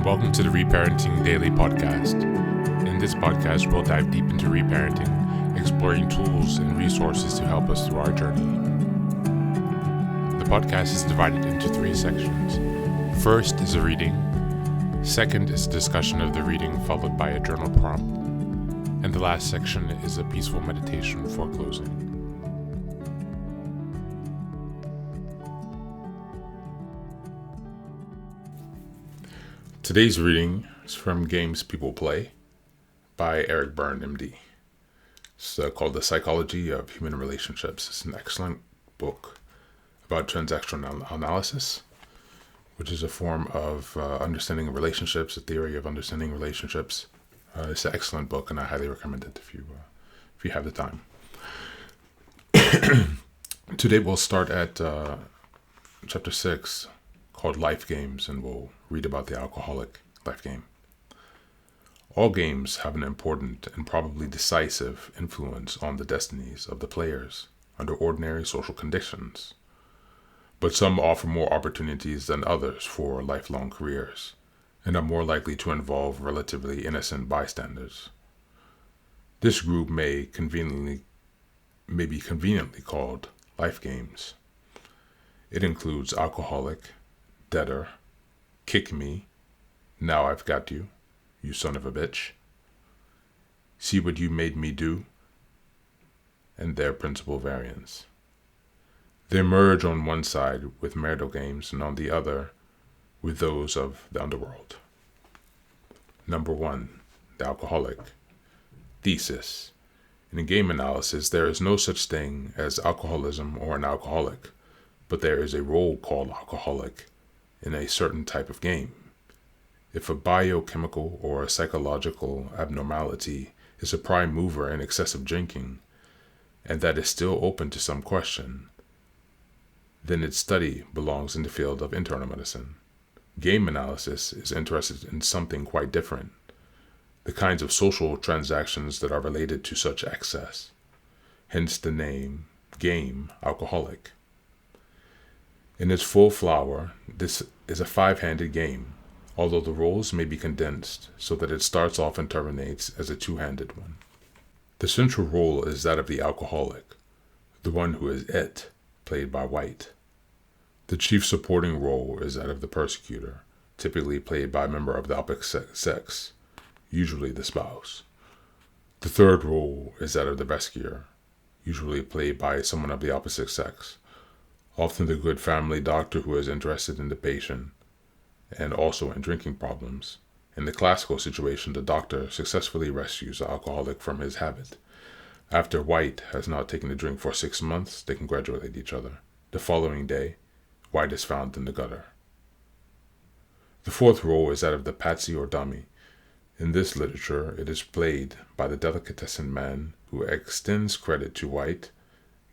Welcome to the Reparenting Daily podcast. In this podcast, we'll dive deep into reparenting, exploring tools and resources to help us through our journey. The podcast is divided into 3 sections. First is a reading. Second is a discussion of the reading followed by a journal prompt. And the last section is a peaceful meditation for closing. Today's reading is from Games People Play by Eric Berne, MD. It's called The Psychology of Human Relationships. It's an excellent book about transactional analysis, which is a form of understanding relationships, a theory of understanding relationships. It's an excellent book, and I highly recommend it if you have the time. Today we'll start at chapter 6, called Life Games, and we'll read about the alcoholic life game. All games have an important and probably decisive influence on the destinies of the players under ordinary social conditions, but some offer more opportunities than others for lifelong careers and are more likely to involve relatively innocent bystanders. This group may be conveniently called life games. It includes alcoholic, debtor, kick me, now I've got you, you son of a bitch, see what you made me do, and their principal variants. They merge on one side with marital games and on the other with those of the underworld. Number 1, the alcoholic. Thesis. In a game analysis, there is no such thing as alcoholism or an alcoholic, but there is a role called alcoholic in a certain type of game. If a biochemical or a psychological abnormality is a prime mover in excessive drinking, and that is still open to some question, then its study belongs in the field of internal medicine. Game analysis is interested in something quite different, the kinds of social transactions that are related to such excess, hence the name game alcoholic. In its full flower, this is a 5-handed game, although the roles may be condensed so that it starts off and terminates as a 2-handed one. The central role is that of the alcoholic, the one who is it, played by White. The chief supporting role is that of the persecutor, typically played by a member of the opposite sex, usually the spouse. The third role is that of the rescuer, usually played by someone of the opposite sex, often the good family doctor who is interested in the patient and also in drinking problems. In the classical situation, the doctor successfully rescues the alcoholic from his habit. After White has not taken a drink for 6 months, they congratulate each other. The following day, White is found in the gutter. The fourth role is that of the patsy or dummy. In this literature, it is played by the delicatessen man who extends credit to White,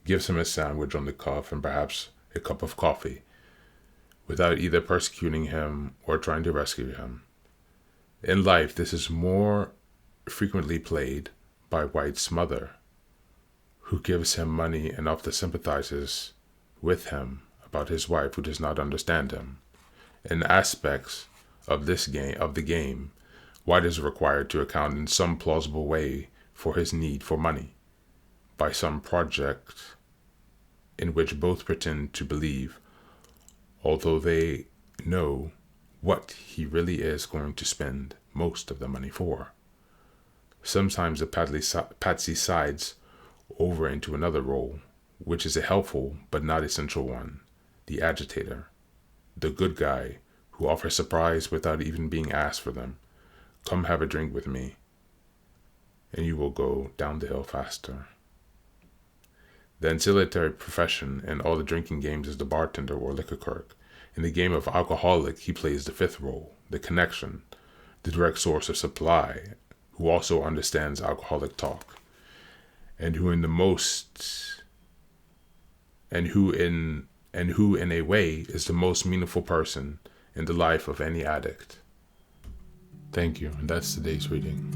gives him a sandwich on the cuff and perhaps a cup of coffee, without either persecuting him or trying to rescue him. In life, this is more frequently played by White's mother, who gives him money and often sympathizes with him about his wife who does not understand him. In aspects of the game, White is required to account in some plausible way for his need for money by some project in which both pretend to believe, although they know what he really is going to spend most of the money for. Sometimes the patsy sides over into another role, which is a helpful but not essential one, the agitator, the good guy who offers surprise without even being asked for them. Come have a drink with me, and you will go down the hill faster. The ancillary profession in all the drinking games is the bartender or liquor clerk. In the game of alcoholic, he plays the 5th role, the connection, the direct source of supply, who also understands alcoholic talk, and who in a way is the most meaningful person in the life of any addict. Thank you, and that's today's reading.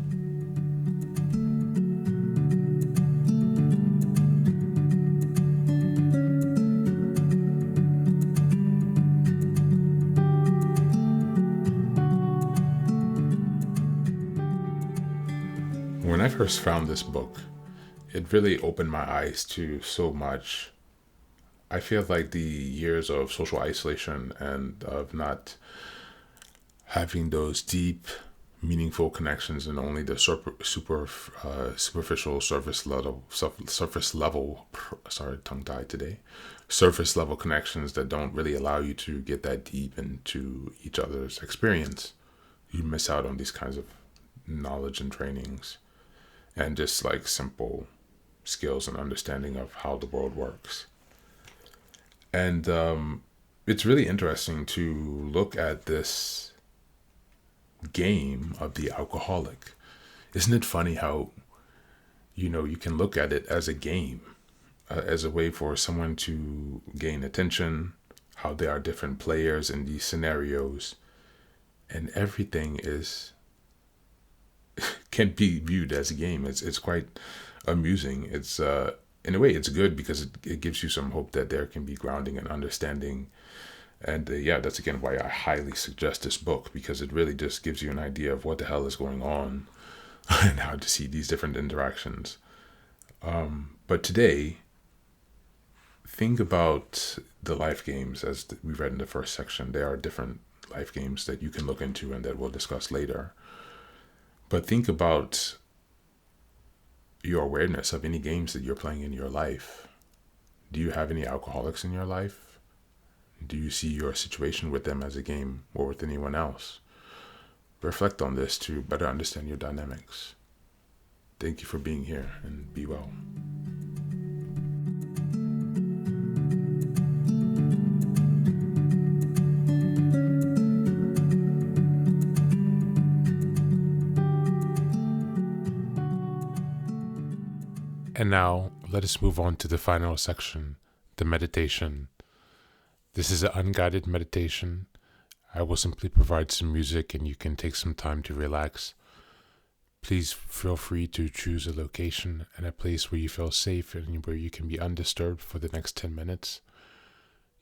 When I first found this book, it really opened my eyes to so much. I feel like the years of social isolation and of not having those deep, meaningful connections and only the superficial surface level. Sorry, tongue tied today. Surface level connections that don't really allow you to get that deep into each other's experience. You miss out on these kinds of knowledge and trainings, and just like simple skills and understanding of how the world works. And it's really interesting to look at this game of the alcoholic. Isn't it funny how, you can look at it as a game, as a way for someone to gain attention, how there are different players in these scenarios, and everything can be viewed as a game. It's quite amusing. It's in a way it's good because it gives you some hope that there can be grounding and understanding. And yeah, that's again why I highly suggest this book, because it really just gives you an idea of what the hell is going on and how to see these different interactions. But today, think about the life games as we read in the first section. There are different life games that you can look into and that we'll discuss later. But think about your awareness of any games that you're playing in your life. Do you have any alcoholics in your life? Do you see your situation with them as a game or with anyone else? Reflect on this to better understand your dynamics. Thank you for being here, and be well. And now, let us move on to the final section, the meditation. This is an unguided meditation. I will simply provide some music and you can take some time to relax. Please feel free to choose a location and a place where you feel safe and where you can be undisturbed for the next 10 minutes.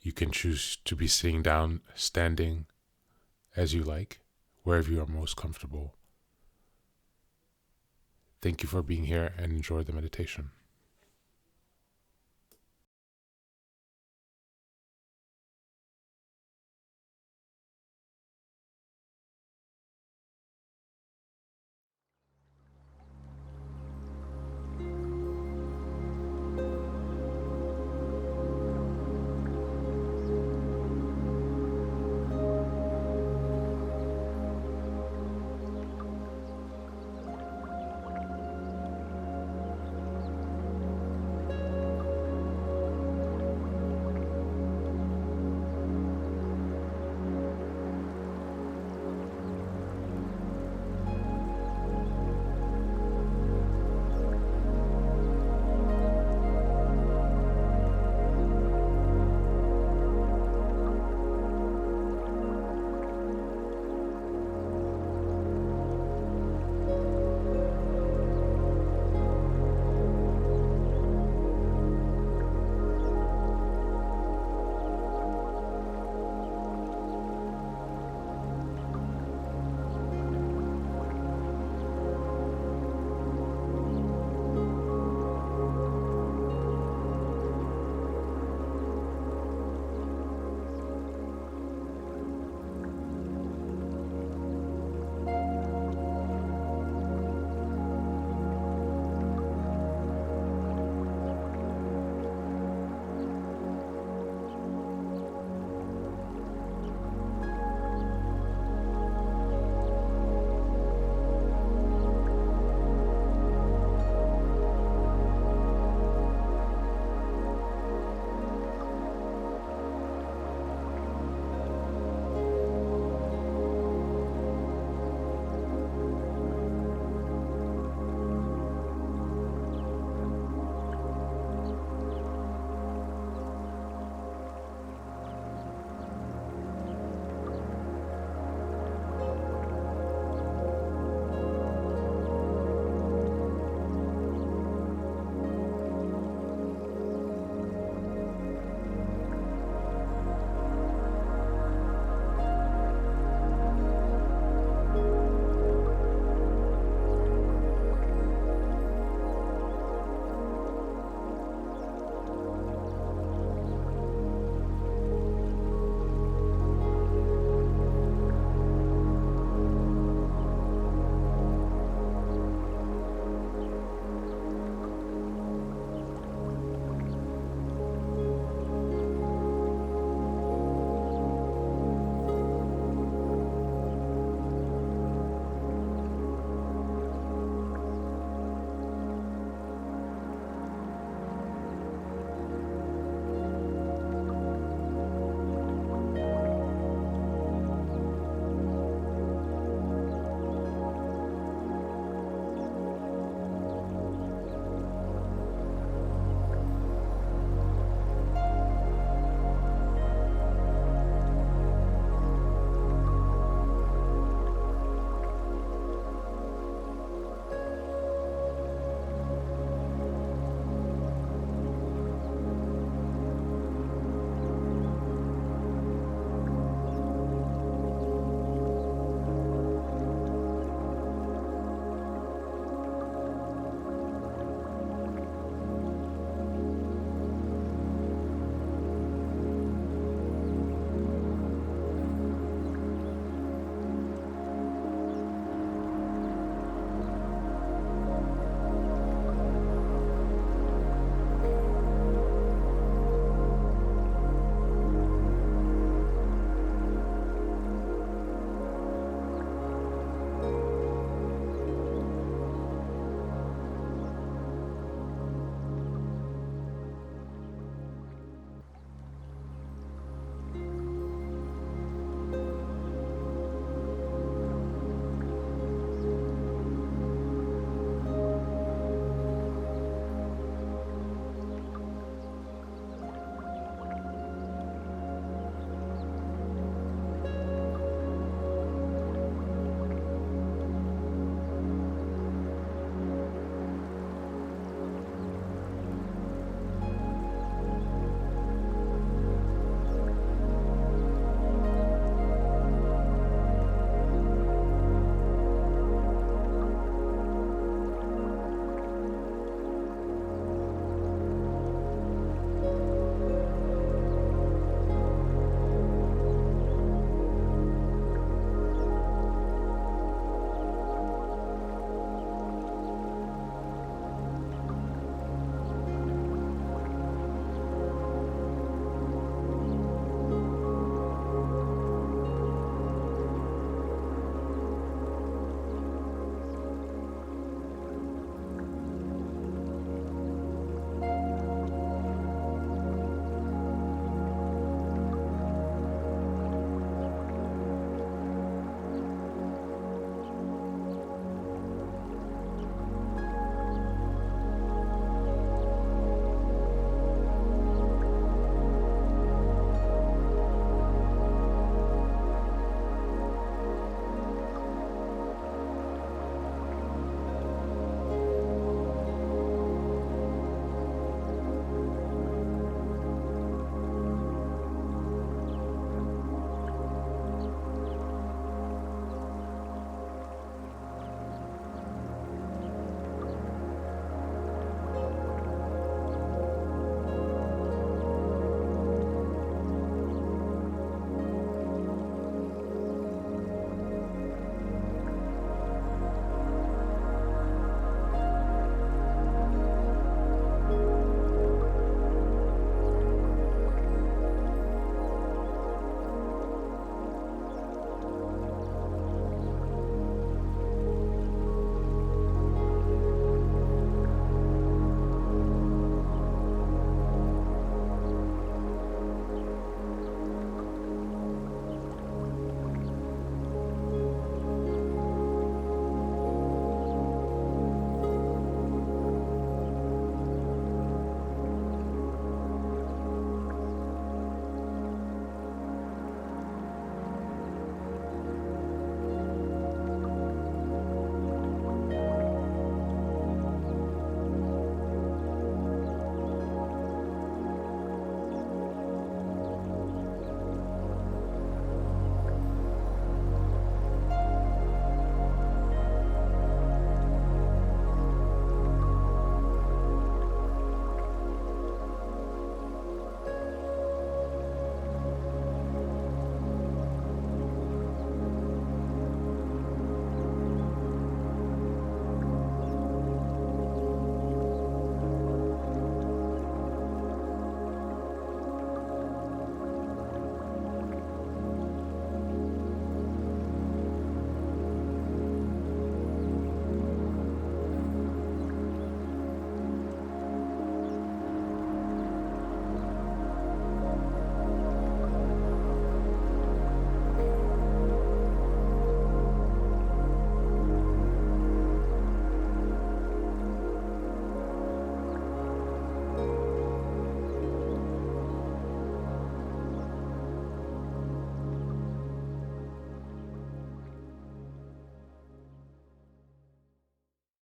You can choose to be sitting down, standing, as you like, wherever you are most comfortable. Thank you for being here and enjoy the meditation.